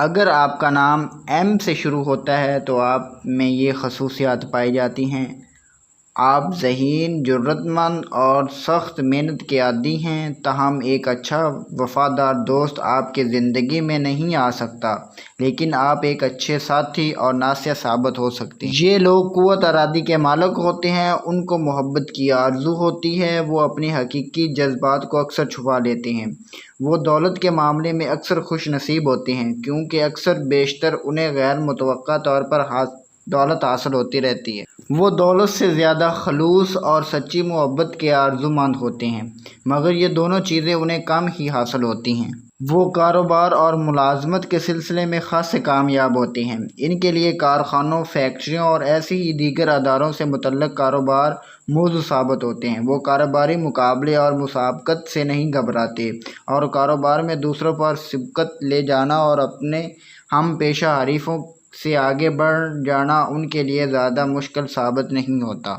اگر آپ کا نام ایم سے شروع ہوتا ہے تو آپ میں یہ خصوصیات پائی جاتی ہیں: آپ ذہین، جرأت مند اور سخت محنت کے عادی ہیں، تاہم ایک اچھا وفادار دوست آپ کی زندگی میں نہیں آ سکتا، لیکن آپ ایک اچھے ساتھی اور ناصح ثابت ہو سکتے ہیں۔ یہ لوگ قوت ارادی کے مالک ہوتے ہیں، ان کو محبت کی آرزو ہوتی ہے، وہ اپنے حقیقی جذبات کو اکثر چھپا لیتے ہیں۔ وہ دولت کے معاملے میں اکثر خوش نصیب ہوتے ہیں، کیونکہ اکثر بیشتر انہیں غیر متوقع طور پر دولت حاصل ہوتی رہتی ہے۔ وہ دولت سے زیادہ خلوص اور سچی محبت کے آرزو مند ہوتے ہیں، مگر یہ دونوں چیزیں انہیں کم ہی حاصل ہوتی ہیں۔ وہ کاروبار اور ملازمت کے سلسلے میں خاصے کامیاب ہوتے ہیں۔ ان کے لیے کارخانوں، فیکٹریوں اور ایسے ہی دیگر اداروں سے متعلق کاروبار موزوں ثابت ہوتے ہیں۔ وہ کاروباری مقابلے اور مسابقت سے نہیں گھبراتے، اور کاروبار میں دوسروں پر سبقت لے جانا اور اپنے ہم پیشہ حریفوں سے آگے بڑھ جانا ان کے لیے زیادہ مشکل ثابت نہیں ہوتا۔